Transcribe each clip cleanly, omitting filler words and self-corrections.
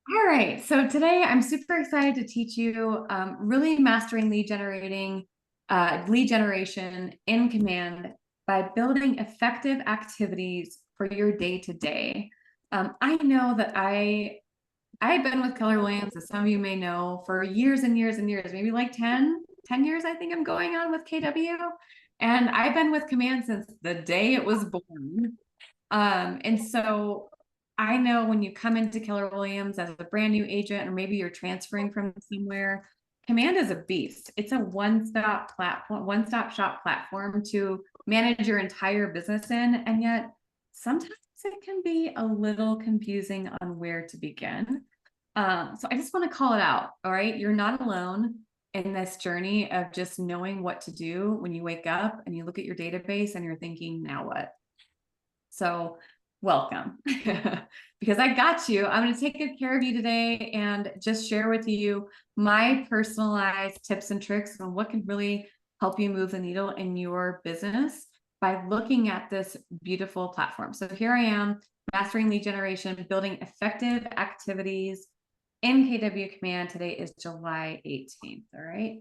All right, so today I'm super excited to teach you really mastering lead generation in Command by building effective activities for your day to day. I know that I've been with Keller Williams, as some of you may know, for years and years and years, maybe like 10 years, I think I'm going on with KW. And I've been with Command since the day it was born. And so I know when you come into Keller Williams as a brand new agent, or maybe you're transferring from somewhere, Command is a beast. It's a one-stop platform, one-stop shop platform to manage your entire business in. And yet sometimes it can be a little confusing on where to begin. So I just want to call it out. All right. You're not alone in this journey of just knowing what to do when you wake up and you look at your database and you're thinking, now what? So welcome, because I got you. I'm going to take good care of you today and just share with you my personalized tips and tricks on what can really help you move the needle in your business by looking at this beautiful platform. So here I am, mastering lead generation, building effective activities in KW Command. Today is July 18th. All right.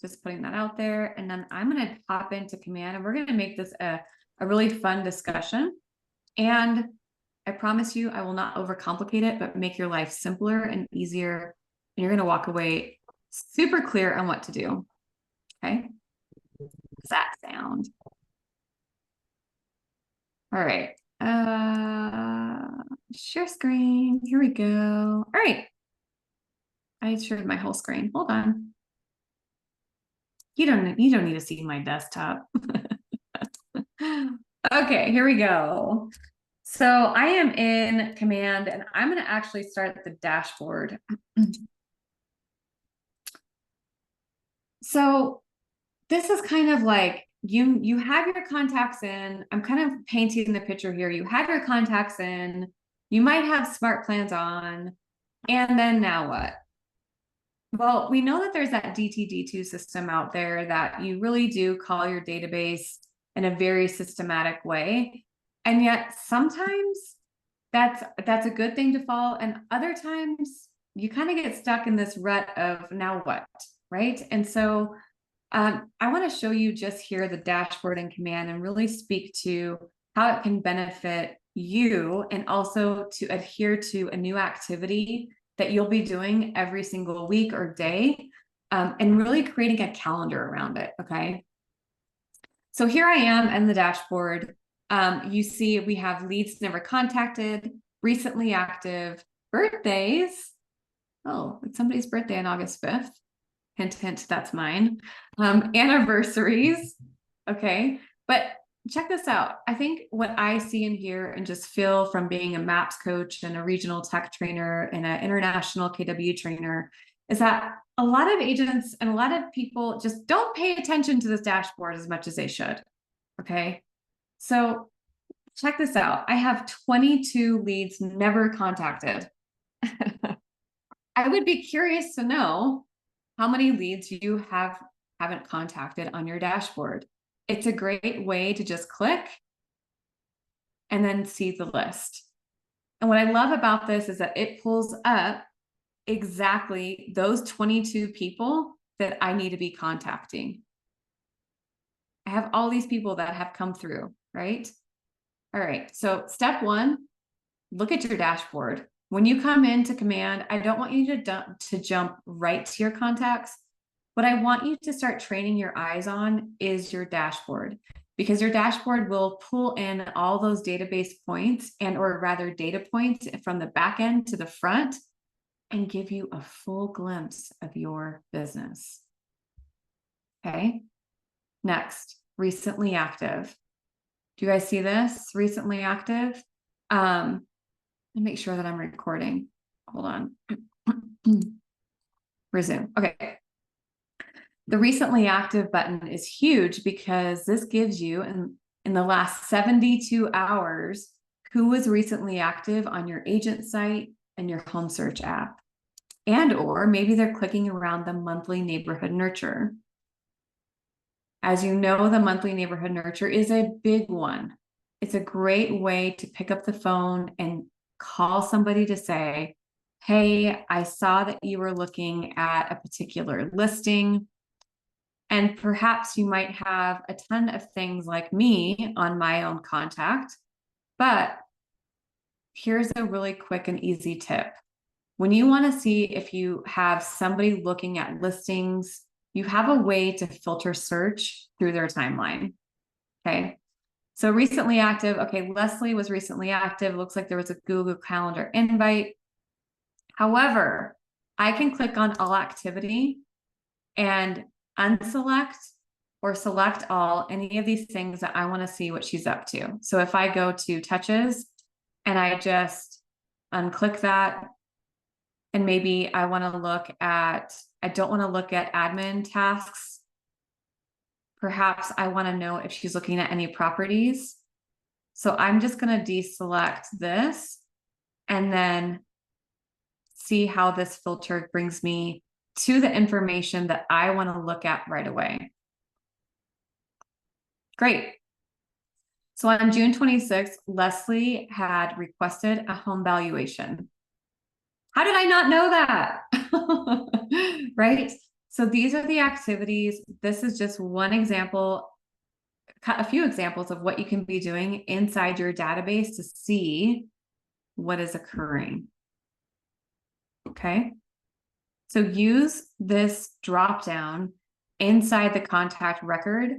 Just putting that out there. And then I'm going to hop into Command and we're going to make this a really fun discussion. And I promise you, I will not overcomplicate it, but make your life simpler and easier. And you're going to walk away super clear on what to do. Okay. Does that sound? All right. Share screen. Here we go. All right. I shared my whole screen. Hold on. You don't need to see my desktop. Okay, here we go. So I am in Command and I'm going to actually start at the dashboard. So this is kind of like you have your contacts in. I'm kind of painting the picture here. You have your contacts in, you might have smart plans on, and then now what? Well, we know that there's that DTD2 system out there that you really do call your database in a very systematic way. And yet sometimes that's a good thing to follow. And other times you kind of get stuck in this rut of now what, right? And so I want to show you just here the dashboard in Command and really speak to how it can benefit you and also to adhere to a new activity that you'll be doing every single week or day, and really creating a calendar around it. Okay. So here I am in the dashboard. You see we have leads never contacted, recently active, birthdays. Oh, it's somebody's birthday on August 5th. Hint, hint, that's mine. Anniversaries. Okay. But check this out. I think what I see in here and just feel from being a MAPS coach and a regional tech trainer and an international KW trainer is that a lot of agents and a lot of people just don't pay attention to this dashboard as much as they should. Okay. So check this out. I have 22 leads never contacted. I would be curious to know how many leads you haven't contacted on your dashboard. It's a great way to just click and then see the list. And what I love about this is that it pulls up exactly those 22 people that I need to be contacting. I have all these people that have come through, right? All right, so step one, look at your dashboard. When you come into Command, I don't want you to jump right to your contacts. What I want you to start training your eyes on is your dashboard, because your dashboard will pull in all those database points or rather data points from the back end to the front and give you a full glimpse of your business. Okay. Next, recently active. Do you guys see this? Recently active. And make sure that I'm recording. Hold on. Resume. Okay. The recently active button is huge because this gives you in the last 72 hours who was recently active on your agent site and your home search app. And or maybe they're clicking around the monthly neighborhood nurture. As you know, the monthly neighborhood nurture is a big one. It's a great way to pick up the phone and call somebody to say, hey, I saw that you were looking at a particular listing, and perhaps you might have a ton of things like me on my own contact, but here's a really quick and easy tip. When you want to see if you have somebody looking at listings, you have a way to filter search through their timeline. Okay. So recently active. Okay. Leslie was recently active. Looks like there was a Google Calendar invite. However, I can click on all activity and unselect or select all any of these things that I want to see what she's up to. So if I go to touches and I just unclick that, and maybe I want to look at, I don't want to look at admin tasks. Perhaps I want to know if she's looking at any properties. So I'm just going to deselect this and then see how this filter brings me to the information that I want to look at right away. Great. So on June 26th, Leslie had requested a home valuation. How did I not know that? Right? So these are the activities. This is just one example, a few examples of what you can be doing inside your database to see what is occurring. Okay. So use this drop down inside the contact record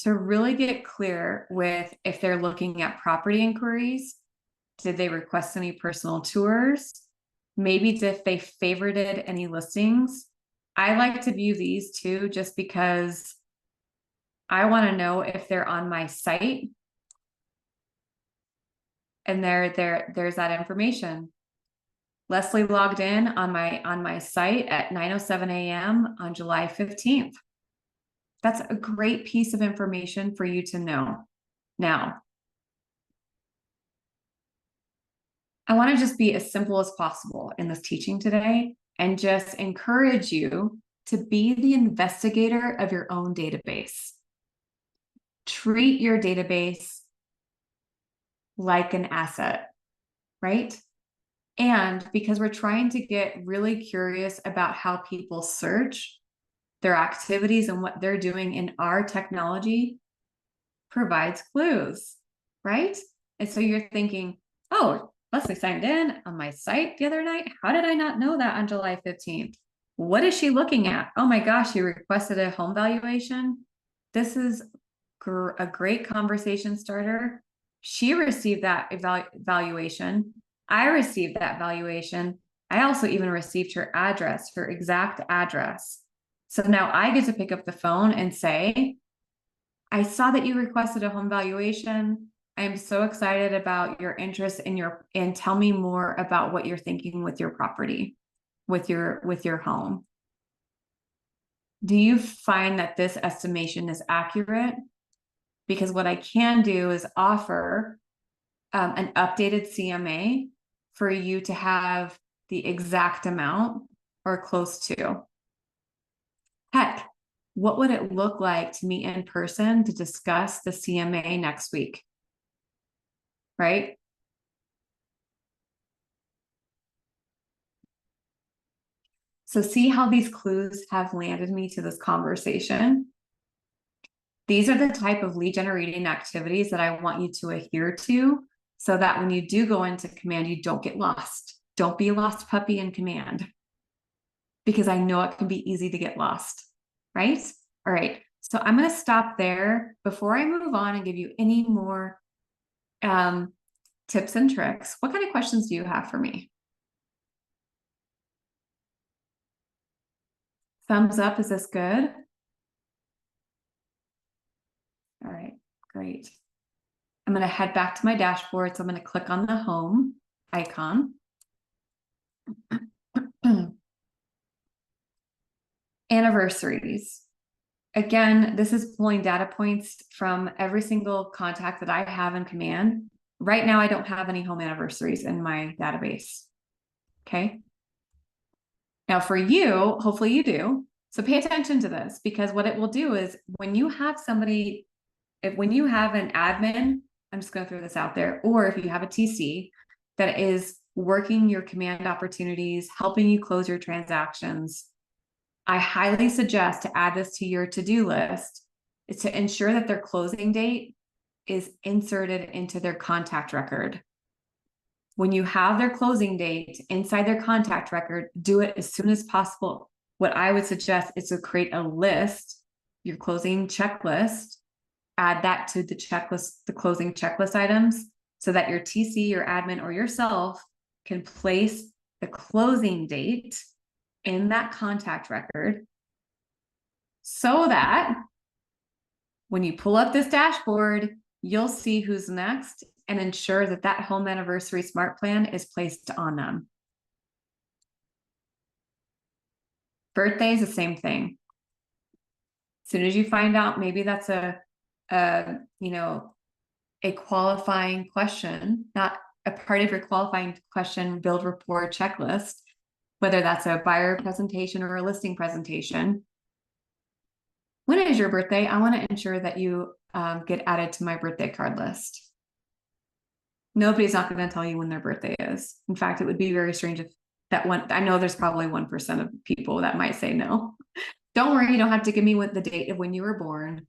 to really get clear with if they're looking at property inquiries. Did they request any personal tours? Maybe if they favorited any listings. I like to view these too, just because I want to know if they're on my site. And there's that information. Leslie logged in on my site at 9:07 a.m. on July 15th. That's a great piece of information for you to know. Now, I want to just be as simple as possible in this teaching today and just encourage you to be the investigator of your own database. Treat your database like an asset, right? And because we're trying to get really curious about how people search, their activities and what they're doing in our technology provides clues, right? And so you're thinking, oh, Leslie signed in on my site the other night. How did I not know that on July 15th? What is she looking at? Oh my gosh, she requested a home valuation. This is a great conversation starter. She received that valuation. I received that valuation. I also even received her address, her exact address. So now I get to pick up the phone and say, I saw that you requested a home valuation. I am so excited about your interest and tell me more about what you're thinking with your property, with your home. Do you find that this estimation is accurate? Because what I can do is offer an updated CMA for you to have the exact amount or close to. Heck, what would it look like to meet in person to discuss the CMA next week? Right? So see how these clues have landed me to this conversation. These are the type of lead generating activities that I want you to adhere to so that when you do go into command, you don't get lost. Don't be a lost puppy in command, because I know it can be easy to get lost, right? All right, so I'm going to stop there before I move on and give you any more tips and tricks. What kind of questions do you have for me? Thumbs up, is this good? All right, great. I'm going to head back to my dashboard. So I'm going to click on the home icon. Anniversaries. Again, this is pulling data points from every single contact that I have in command. Right now, I don't have any home anniversaries in my database. Okay. Now for you, hopefully you do. So pay attention to this, because what it will do is when you have somebody, when you have an admin, I'm just going to throw this out there, or if you have a TC that is working your command opportunities, helping you close your transactions, I highly suggest to add this to your to-do list, is to ensure that their closing date is inserted into their contact record. When you have their closing date inside their contact record, do it as soon as possible. What I would suggest is to create a list, your closing checklist, add that to the checklist, the closing checklist items, so that your TC, your admin, or yourself can place the closing date in that contact record, so that when you pull up this dashboard, you'll see who's next and ensure that that home anniversary smart plan is placed on them. Birthday is the same thing. As soon as you find out, maybe that's a qualifying question, not a part of your qualifying question, build rapport checklist, whether that's a buyer presentation or a listing presentation. When is your birthday? I want to ensure that you get added to my birthday card list. Nobody's not going to tell you when their birthday is. In fact, it would be very strange if that one, I know there's probably 1% of people that might say no. Don't worry, you don't have to give me the date of when you were born.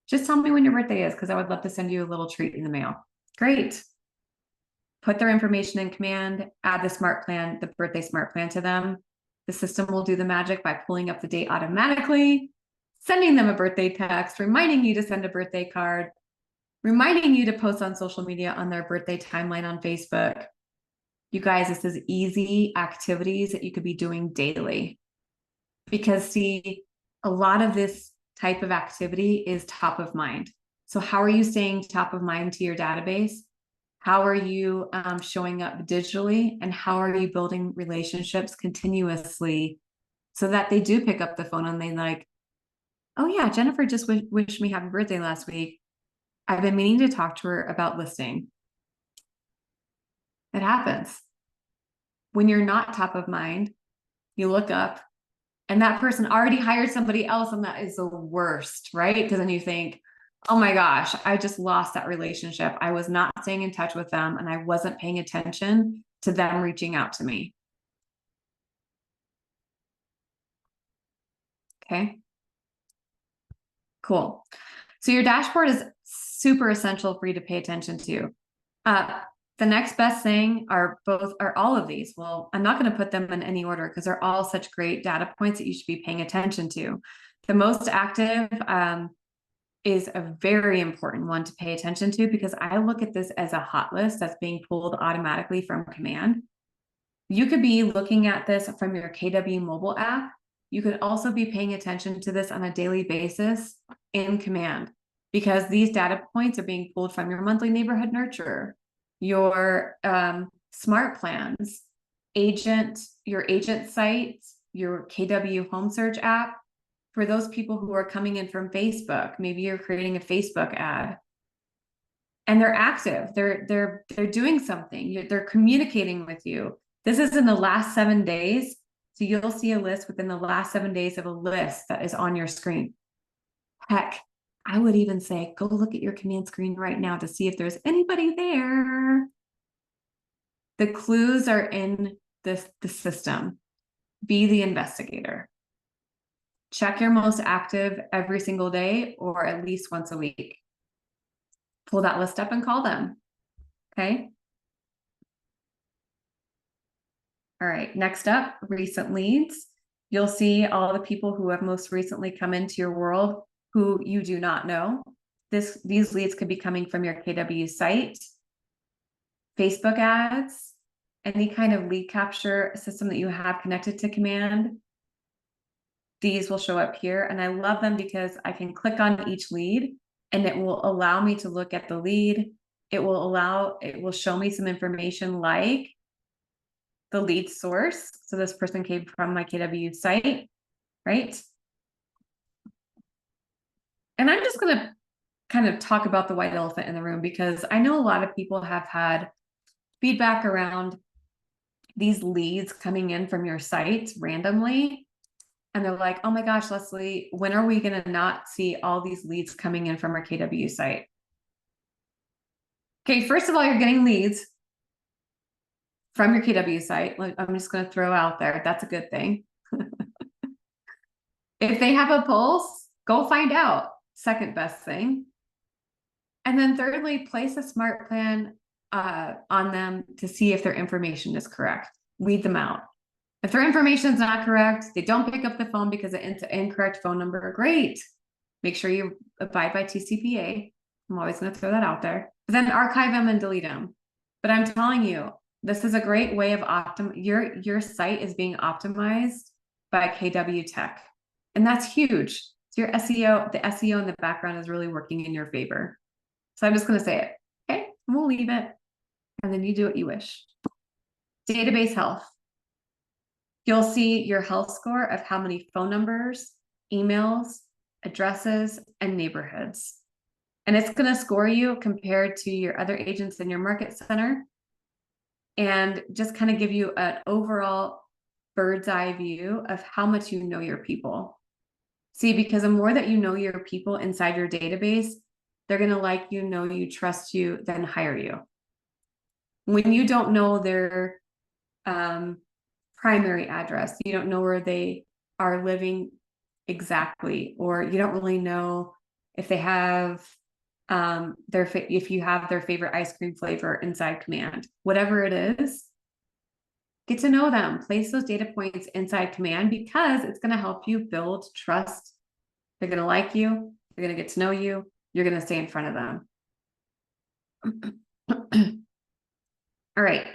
Just tell me when your birthday is, because I would love to send you a little treat in the mail. Great. Put their information in command, add the smart plan, the birthday smart plan to them. The system will do the magic by pulling up the date automatically, sending them a birthday text, reminding you to send a birthday card, reminding you to post on social media on their birthday timeline on Facebook. You guys, this is easy activities that you could be doing daily. Because see, a lot of this type of activity is top of mind. So how are you staying top of mind to your database? How are you showing up digitally? And how are you building relationships continuously so that they do pick up the phone and they like, oh yeah, Jennifer just wished me happy birthday last week. I've been meaning to talk to her about listing. It happens. When you're not top of mind, you look up and that person already hired somebody else, and that is the worst, right? Because then you think, oh my gosh, I just lost that relationship. I was not staying in touch with them and I wasn't paying attention to them reaching out to me. Okay. Cool. So your dashboard is super essential for you to pay attention to. The next best thing are all of these. Well, I'm not going to put them in any order because they're all such great data points that you should be paying attention to. The most active is a very important one to pay attention to, because I look at this as a hot list that's being pulled automatically from command. You could be looking at this from your KW mobile app. You could also be paying attention to this on a daily basis in command, because these data points are being pulled from your monthly neighborhood nurture, your smart plans, your agent sites, your KW home search app. For those people who are coming in from Facebook, maybe you're creating a Facebook ad and they're active, they're doing something, they're communicating with you. This is in the last 7 days. So you'll see a list within the last 7 days of a list that is on your screen. Heck, I would even say, go look at your command screen right now to see if there's anybody there. The clues are in the system. Be the investigator. Check your most active every single day or at least once a week. Pull that list up and call them. Okay. All right, next up, recent leads. You'll see all the people who have most recently come into your world who you do not know. These leads could be coming from your KW site, Facebook ads, any kind of lead capture system that you have connected to command. These will show up here, and I love them because I can click on each lead and it will allow me to look at the lead. It will show me some information like the lead source. So this person came from my KW site, right? And I'm just going to kind of talk about the white elephant in the room, because I know a lot of people have had feedback around these leads coming in from your site randomly. And they're like, oh my gosh, Leslie, when are we going to not see all these leads coming in from our KW site? Okay, first of all, you're getting leads. from your KW site. Like, I'm just going to throw out there. That's a good thing. If they have a pulse, go find out. Second best thing. And then thirdly, place a smart plan on them to see if their information is correct. Weed them out. If their information is not correct, they don't pick up the phone because it's an incorrect phone number. Great. Make sure you abide by TCPA. I'm always going to throw that out there. But then archive them and delete them. But I'm telling you, this is a great way of your site is being optimized by KW Tech. And that's huge. So your SEO, the SEO in the background is really working in your favor. So I'm just going to say it. Okay, and we'll leave it. And then you do what you wish. Database health. You'll see your health score of how many phone numbers, emails, addresses, and neighborhoods. And it's going to score you compared to your other agents in your market center and just kind of give you an overall bird's eye view of how much you know your people. See, because the more that you know your people inside your database, they're going to like you, know you, trust you, then hire you. When you don't know their primary address, you don't know where they are living exactly, or you don't really know if they have if you have their favorite ice cream flavor inside Command, whatever it is, get to know them, place those data points inside Command because it's going to help you build trust. They're going to like you. They're going to get to know you. You're going to stay in front of them. All right.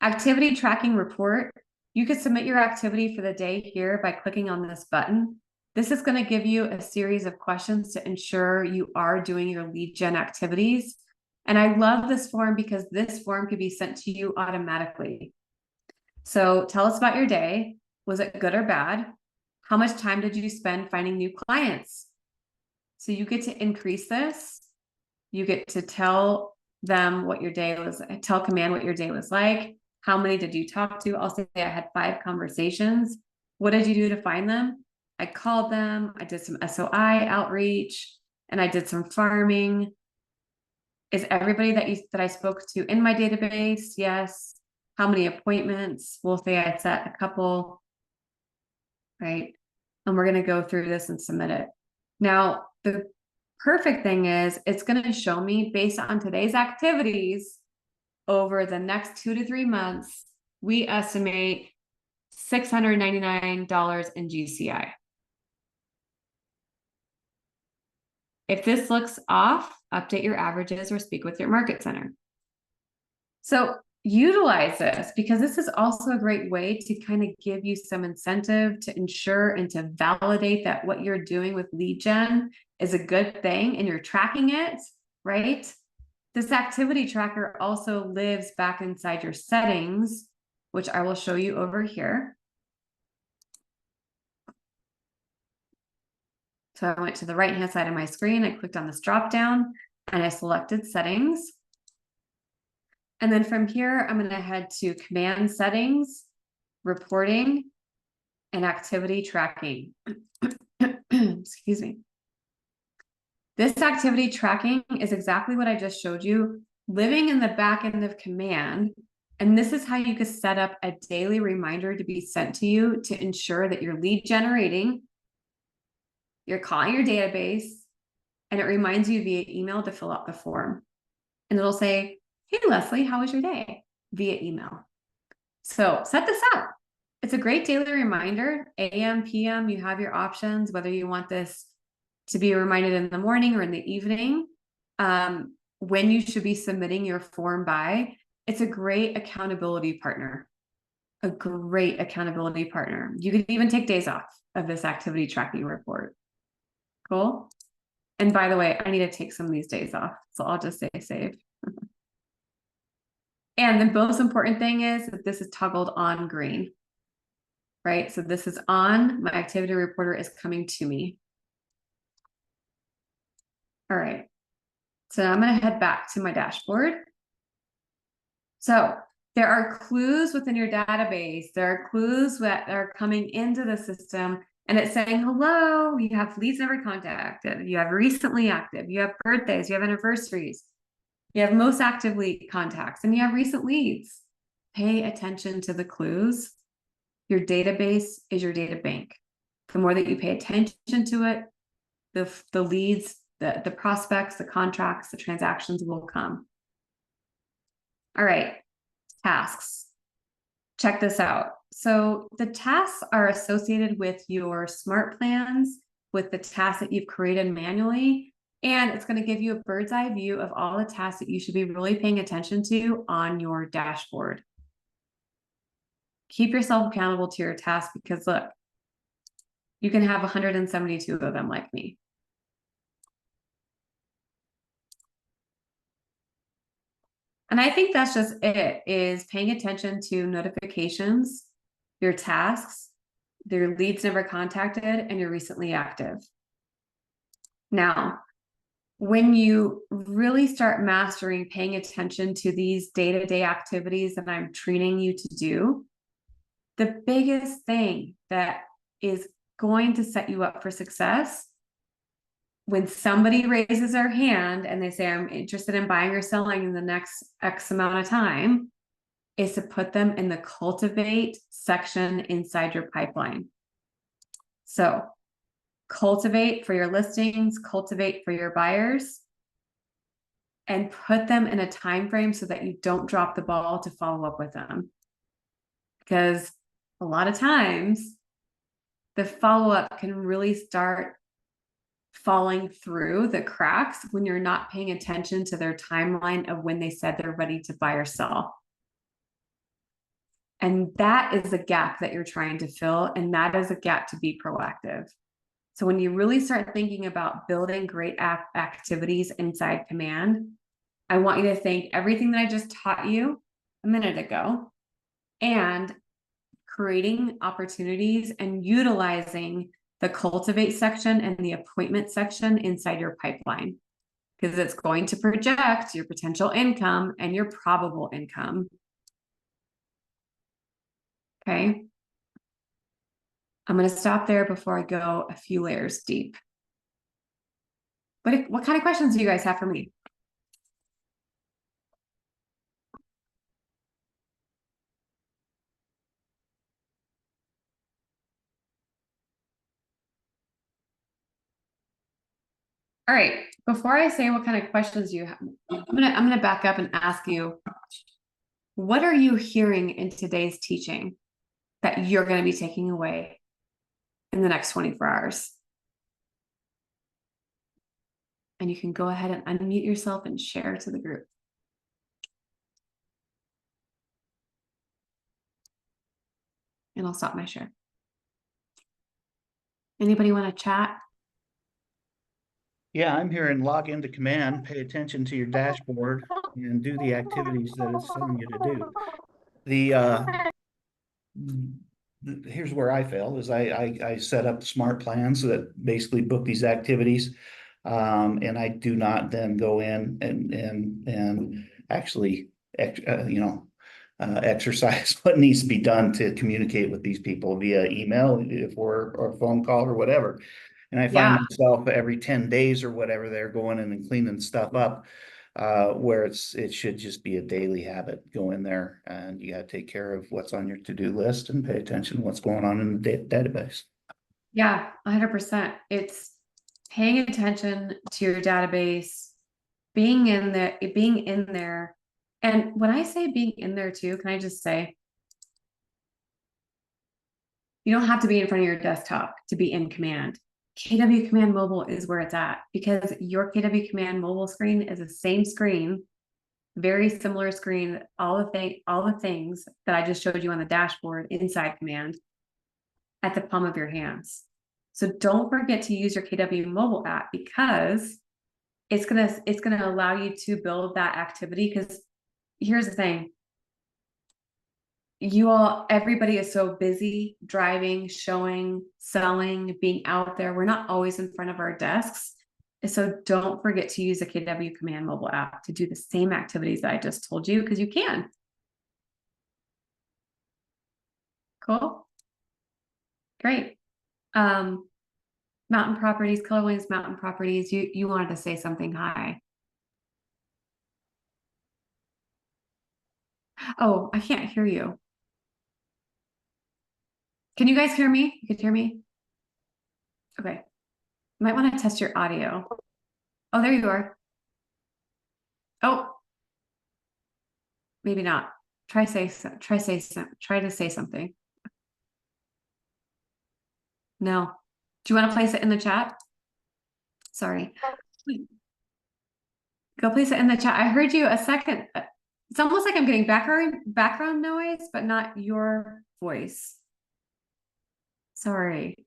Activity tracking report. You could submit your activity for the day here by clicking on this button. This is going to give you a series of questions to ensure you are doing your lead gen activities. And I love this form because this form could be sent to you automatically. So tell us about your day. Was it good or bad? How much time did you spend finding new clients? So you get to increase this. You get to tell them what your day was, tell Command what your day was like. How many did you talk to? I'll say I had 5 conversations. What did you do to find them? I called them. I did some SOI outreach and I did some farming. Is everybody that I spoke to in my database? Yes. How many appointments? We'll say I set a couple, right? And we're going to go through this and submit it. Now, the perfect thing is it's going to show me based on today's activities over the next 2 to 3 months, we estimate $699 in GCI. If this looks off, update your averages or speak with your market center. So utilize this because this is also a great way to kind of give you some incentive to ensure and to validate that what you're doing with lead gen is a good thing and you're tracking it, right? This activity tracker also lives back inside your settings, which I will show you over here. So I went to the right-hand side of my screen, I clicked on this drop-down and I selected settings. And then from here, I'm going to head to command settings, reporting, and activity tracking. Excuse me. This activity tracking is exactly what I just showed you, living in the back end of Command. And this is how you could set up a daily reminder to be sent to you to ensure that you're lead generating, you're calling your database, and it reminds you via email to fill out the form. And it'll say, hey, Leslie, how was your day? Via email. So set this up. It's a great daily reminder, AM, PM, you have your options, whether you want this to be reminded in the morning or in the evening, when you should be submitting your form by. It's a great accountability partner, a great accountability partner. You could even take days off of this activity tracking report. Cool. And by the way, I need to take some of these days off, so I'll just say save. And the most important thing is that this is toggled on green, right? So this is on, my activity reporter is coming to me. All right, so I'm going to head back to my dashboard. So there are clues within your database. There are clues that are coming into the system and it's saying, hello, you have leads never contacted. You have recently active, you have birthdays, you have anniversaries, you have most active lead contacts, and you have recent leads. pay attention to the clues, your database is your data bank. The more that you pay attention to it, the leads, the prospects, the contracts, the transactions will come. All right, tasks. Check this out. So the tasks are associated with your smart plans, with the tasks that you've created manually, and it's going to give you a bird's eye view of all the tasks that you should be really paying attention to on your dashboard. Keep yourself accountable to your tasks, because look, you can have 172 of them like me. And I think that's just it, is paying attention to notifications, your tasks, your leads never contacted, and you're recently active. Now, when you really start mastering paying attention to these day-to-day activities that I'm training you to do, the biggest thing that is going to set you up for success, when somebody raises their hand and they say, I'm interested in buying or selling in the next X amount of time, is to put them in the cultivate section inside your pipeline. So cultivate for your listings, cultivate for your buyers, and put them in a time frame so that you don't drop the ball to follow up with them. Because a lot of times the follow-up can really start falling through the cracks when you're not paying attention to their timeline of when they said they're ready to buy or sell. And that is a gap that you're trying to fill, and that is a gap to be proactive. So when you really start thinking about building great activities inside Command, I want you to think everything that I just taught you a minute ago, and creating opportunities and utilizing the cultivate section and the appointment section inside your pipeline, because it's going to project your potential income and your probable income. Okay. I'm going to stop there before I go a few layers deep. What kind of questions do you guys have for me? All right, before I say what kind of questions you have, I'm gonna back up and ask you, what are you hearing in today's teaching that you're going to be taking away in the next 24 hours? And you can go ahead and unmute yourself and share to the group. And I'll stop my share. Anybody want to chat? Yeah, I'm hearing log into Command, pay attention to your dashboard, and do the activities that it's telling you to do. Here's where I fail, is I set up smart plans that basically book these activities. And I do not then go in and actually, exercise what needs to be done to communicate with these people via email, or phone call or whatever. And I find myself every 10 days or whatever, they're going in and cleaning stuff up, where it should just be a daily habit. Go in there and you got to take care of what's on your to-do list and pay attention to what's going on in the database. Yeah, 100%. It's paying attention to your database, being in there. And when I say being in there too, can I just say, you don't have to be in front of your desktop to be in Command. KW Command Mobile is where it's at, because your KW Command Mobile screen is the same screen, very similar screen, all the things that I just showed you on the dashboard inside Command at the palm of your hands. So don't forget to use your KW Mobile app, because it's gonna allow you to build that activity. Because here's the thing, everybody is so busy driving, showing, selling, being out there. We're not always in front of our desks. So don't forget to use the KW Command Mobile app to do the same activities that I just told you, because you can. Cool. Great. Mountain Properties, Keller Williams Mountain Properties, you wanted to say something. Hi. Oh, I can't hear you. Can you guys hear me? You can hear me? Okay. You might want to test your audio. Oh, there you are. Oh, maybe not. Try to say something. No. Do you want to place it in the chat? Sorry. Go place it in the chat. I heard you a second. It's almost like I'm getting background noise, but not your voice. Sorry.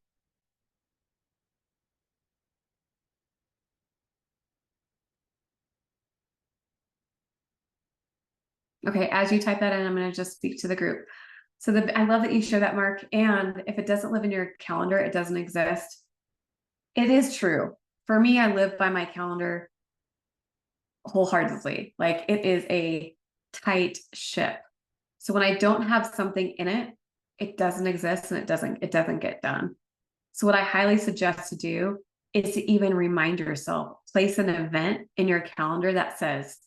Okay, as you type that in, I'm going to just speak to the group. So I love that you share that, Mark. And if it doesn't live in your calendar, it doesn't exist. It is true. For me, I live by my calendar wholeheartedly. Like it is a tight ship. So when I don't have something in it, it doesn't exist and it doesn't get done. So what I highly suggest to do is to even remind yourself, place an event in your calendar that says,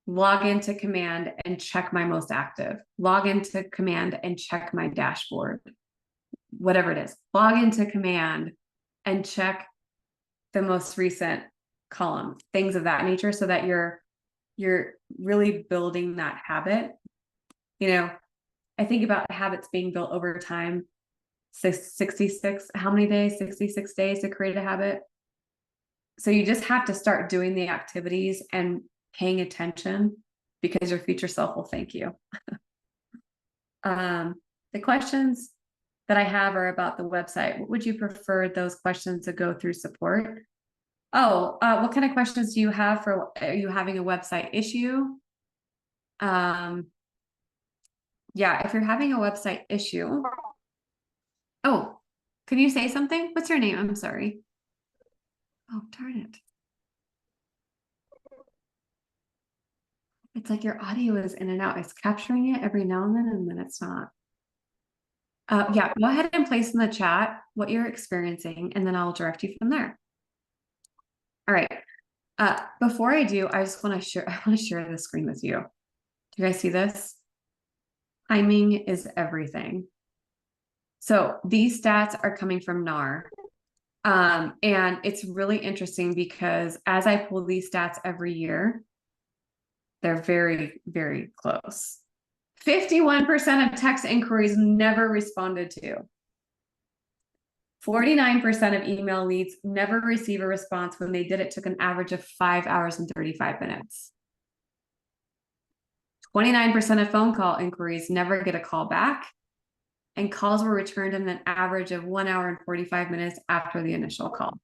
log into Command and check my most active, log into Command and check my dashboard, whatever it is, log into Command and check the most recent column, things of that nature, so that you're really building that habit. You know, I think about habits being built over time. 66, how many days? 66 days to create a habit. So you just have to start doing the activities and paying attention, because your future self will thank you. The questions that I have are about the website. What would you prefer those questions to go through support? Oh, what kind of questions do you have for, are you having a website issue? Yeah, if you're having a website issue. Oh, can you say something? What's your name? I'm sorry. Oh, darn it. It's like your audio is in and out. It's capturing it every now and then it's not. Yeah, go ahead and place in the chat what you're experiencing, and then I'll direct you from there. All right. Before I do, I just want to share, I want to share the screen with you. Do you guys see this? Timing is everything. So these stats are coming from NAR. And it's really interesting because as I pull these stats every year, they're very, very close. 51% of text inquiries never responded to. 49% of email leads never receive a response. When they did, it took an average of 5 hours and 35 minutes. 29% of phone call inquiries never get a call back, and calls were returned in an average of 1 hour and 45 minutes after the initial call.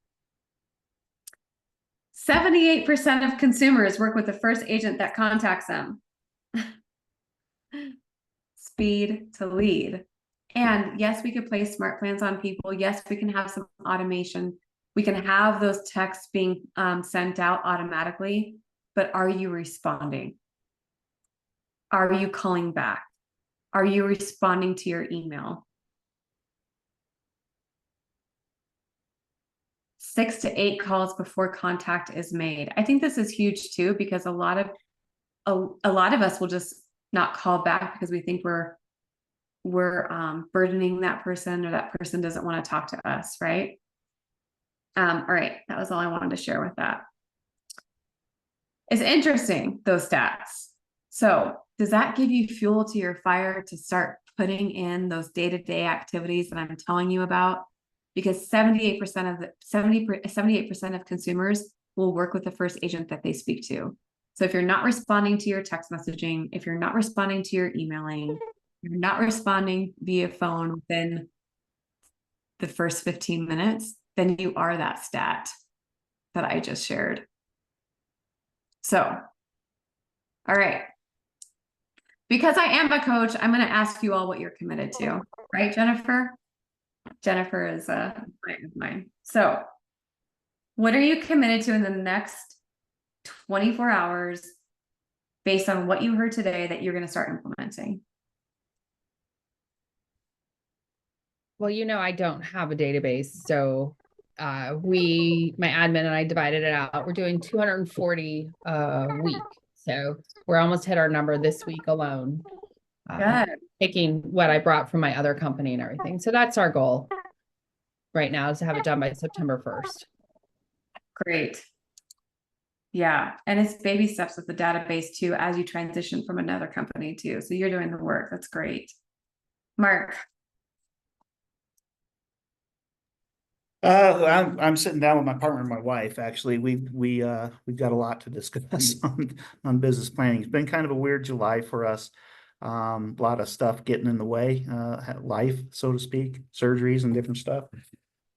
78% of consumers work with the first agent that contacts them. Speed to lead. And yes, we could place smart plans on people. Yes, we can have some automation. We can have those texts being sent out automatically, but are you responding? Are you calling back? Are you responding to your email? 6 to 8 calls before contact is made. I think this is huge too, because a lot of us will just not call back because we think we're burdening that person, or that person doesn't want to talk to us, right? All right, that was all I wanted to share with that. It's interesting, those stats. So does that give you fuel to your fire to start putting in those day-to-day activities that I'm telling you about? Because 78% of consumers will work with the first agent that they speak to. So if you're not responding to your text messaging, if you're not responding to your emailing, you're not responding via phone within the first 15 minutes, then you are that stat that I just shared. So, all right. Because I am a coach, I'm going to ask you all what you're committed to, right, Jennifer? Jennifer is a client of mine. So, what are you committed to in the next 24 hours based on what you heard today that you're going to start implementing? Well, I don't have a database, so my admin and I divided it out. We're doing 240 a week. So we're almost hit our number this week alone. Good. Taking what I brought from my other company and everything. So that's our goal right now, is to have it done by September 1st. Great. Yeah. And it's baby steps with the database too, as you transition from another company too. So you're doing the work. That's great. Mark. I'm sitting down with my partner and my wife, actually. We've got a lot to discuss on business planning. It's been kind of a weird July for us. A lot of stuff getting in the way, life, so to speak, surgeries and different stuff.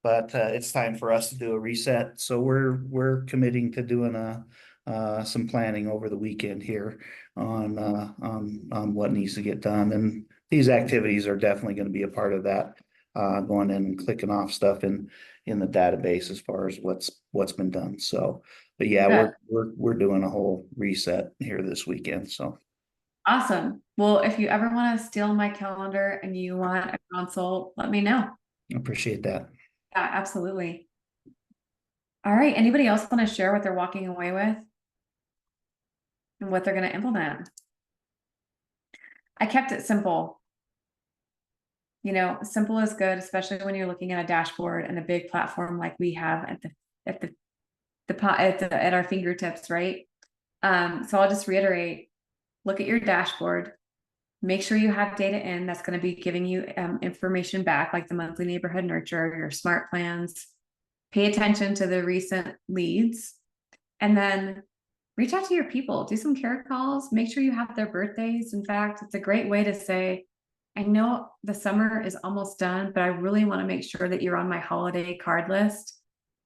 But it's time for us to do a reset. So we're committing to doing some planning over the weekend here on what needs to get done. And these activities are definitely going to be a part of that. Going in and clicking off stuff in the database as far as what's been done. So, but yeah, we're doing a whole reset here this weekend. So Awesome. Well, if you ever want to steal my calendar and you want a consult, let me know. I appreciate that. Yeah, absolutely. All right. Anybody else want to share what they're walking away with and what they're going to implement? I kept it simple. You know, simple is good, especially when you're looking at a dashboard and a big platform like we have at our fingertips, right? So I'll just reiterate, look at your dashboard, make sure you have data in that's going to be giving you information back, like the monthly neighborhood nurture, your smart plans, pay attention to the recent leads, and then reach out to your people, do some care calls, make sure you have their birthdays. In fact, it's a great way to say, I know the summer is almost done, but I really want to make sure that you're on my holiday card list.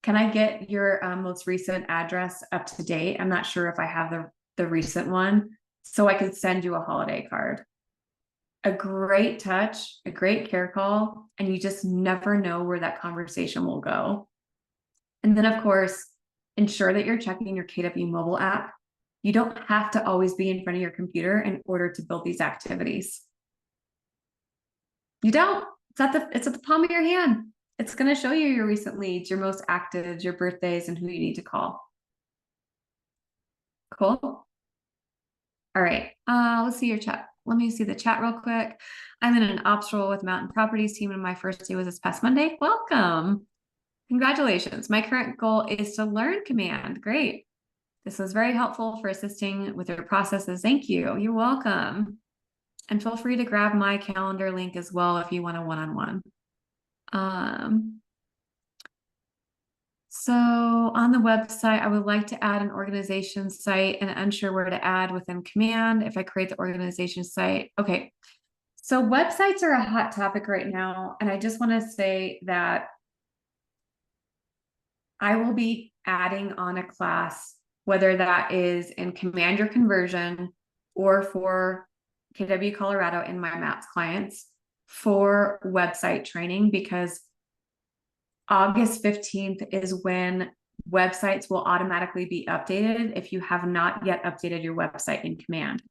Can I get your most recent address up to date? I'm not sure if I have the recent one, so I could send you a holiday card. A great touch, a great care call, and you just never know where that conversation will go. And then, of course, ensure that you're checking your KW mobile app. You don't have to always be in front of your computer in order to build these activities. You don't. It's at the palm of your hand. It's going to show you your recent leads, your most actives, your birthdays, and who you need to call. Cool. All right. Let's see your chat. Let me see the chat real quick. I'm in an ops role with Mountain Properties team, and my first day was this past Monday. Welcome. Congratulations. My current goal is to learn Command. Great. This was very helpful for assisting with your processes. Thank you. You're welcome. And feel free to grab my calendar link as well if you want a one-on-one. So on the website, I would like to add an organization site and unsure where to add within Command if I create the organization site. Okay. So websites are a hot topic right now. And I just want to say that I will be adding on a class, whether that is in Command Your Conversion or for KW Colorado in my MAPS clients for website training, because August 15th is when websites will automatically be updated if you have not yet updated your website in Command.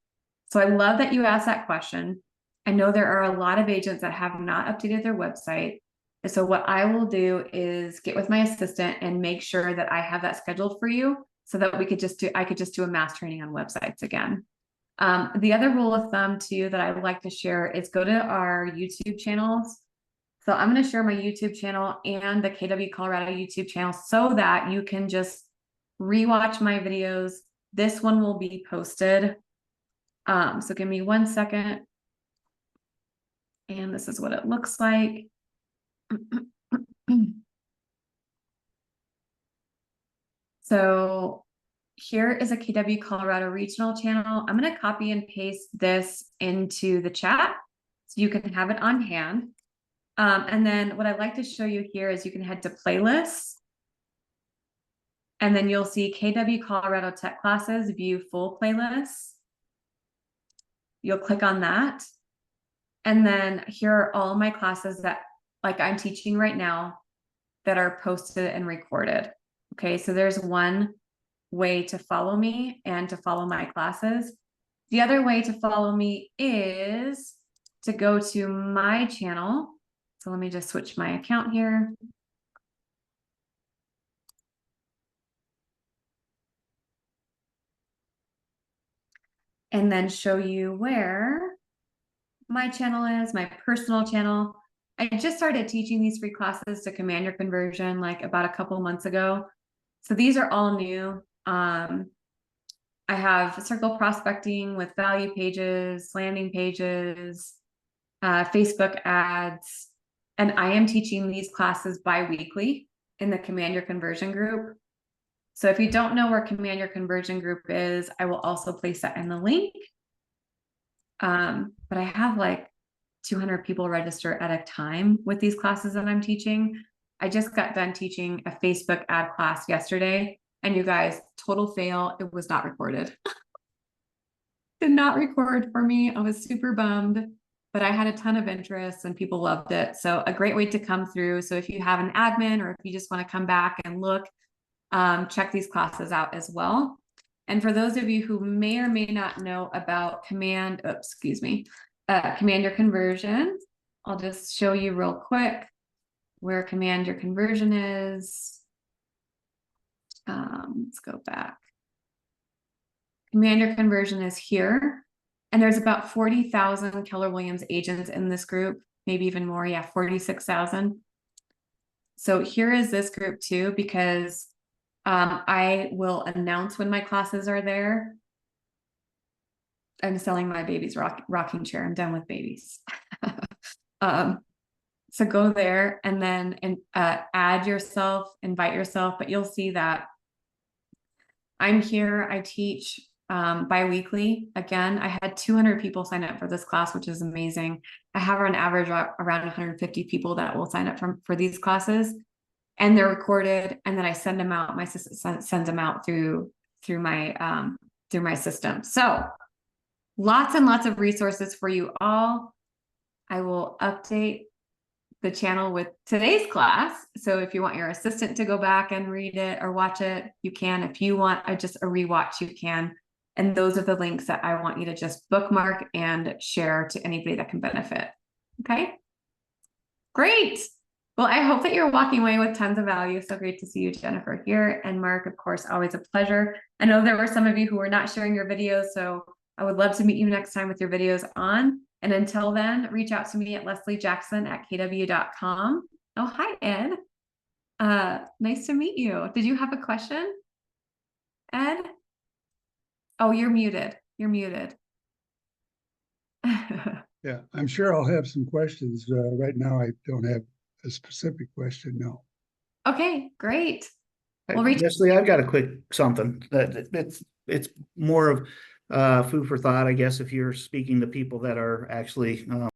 So I love that you asked that question. I know there are a lot of agents that have not updated their website. And so what I will do is get with my assistant and make sure that I have that scheduled for you so that I could just do a mass training on websites again. The other rule of thumb too that I would like to share is go to our YouTube channels. So I'm going to share my YouTube channel and the KW Colorado YouTube channel so that you can just rewatch my videos. This one will be posted. So give me 1 second. And this is what it looks like. So here is a KW Colorado regional channel. I'm going to copy and paste this into the chat so you can have it on hand. And then what I'd like to show you here is you can head to playlists. And then you'll see KW Colorado Tech Classes, view full playlists. You'll click on that. And then here are all my classes that like I'm teaching right now that are posted and recorded. Okay, so there's one way to follow me and to follow my classes. The other way to follow me is to go to my channel. So let me just switch my account here. and then show you where my channel is, my personal channel. I just started teaching these free classes to Command Your Conversion like about a couple months ago. So these are all new. I have circle prospecting with value pages, landing pages, Facebook ads, and I am teaching these classes bi-weekly in the Command Your Conversion group. So if you don't know where Command Your Conversion group is, I will also place that in the link. But I have like 200 people register at a time with these classes that I'm teaching. I just got done teaching a Facebook ad class yesterday, and you guys, total fail. It was not recorded. Did not record for me. I was super bummed, but I had a ton of interest and people loved it. So a great way to come through. So if you have an admin or if you just want to come back and look, check these classes out as well. And for those of you who may or may not know about Command Your Conversion, I'll just show you real quick where Command Your Conversion is. Let's go back. Command Your Conversion is here. And there's about 40,000 Keller Williams agents in this group, maybe even more. Yeah, 46,000. So here is this group too, because I will announce when my classes are there. I'm selling my baby's rocking chair. I'm done with babies. So go there and then add yourself, invite yourself, but you'll see that I'm here. I teach bi-weekly. Again, I had 200 people sign up for this class, which is amazing. I have on average around 150 people that will sign up for these classes, and they're recorded, and then I send them out. My assistant sends them out through my system. So lots and lots of resources for you all. I will update the channel with today's class. So if you want your assistant to go back and read it or watch it, you can. If you want just a rewatch, you can. And those are the links that I want you to just bookmark and share to anybody that can benefit. Okay, great. Well, I hope that you're walking away with tons of value. So great to see you, Jennifer, here. And Mark, of course, always a pleasure. I know there were some of you who were not sharing your videos, so I would love to meet you next time with your videos on. And until then, reach out to me at lesliejackson@kw.com. Oh, hi, Ed. Nice to meet you. Did you have a question, Ed? Oh, you're muted. You're muted. Yeah, I'm sure I'll have some questions. Right now, I don't have a specific question, no. Okay, great. Well, Leslie, I've got a quick something that it's more of food for thought, I guess, if you're speaking to people that are actually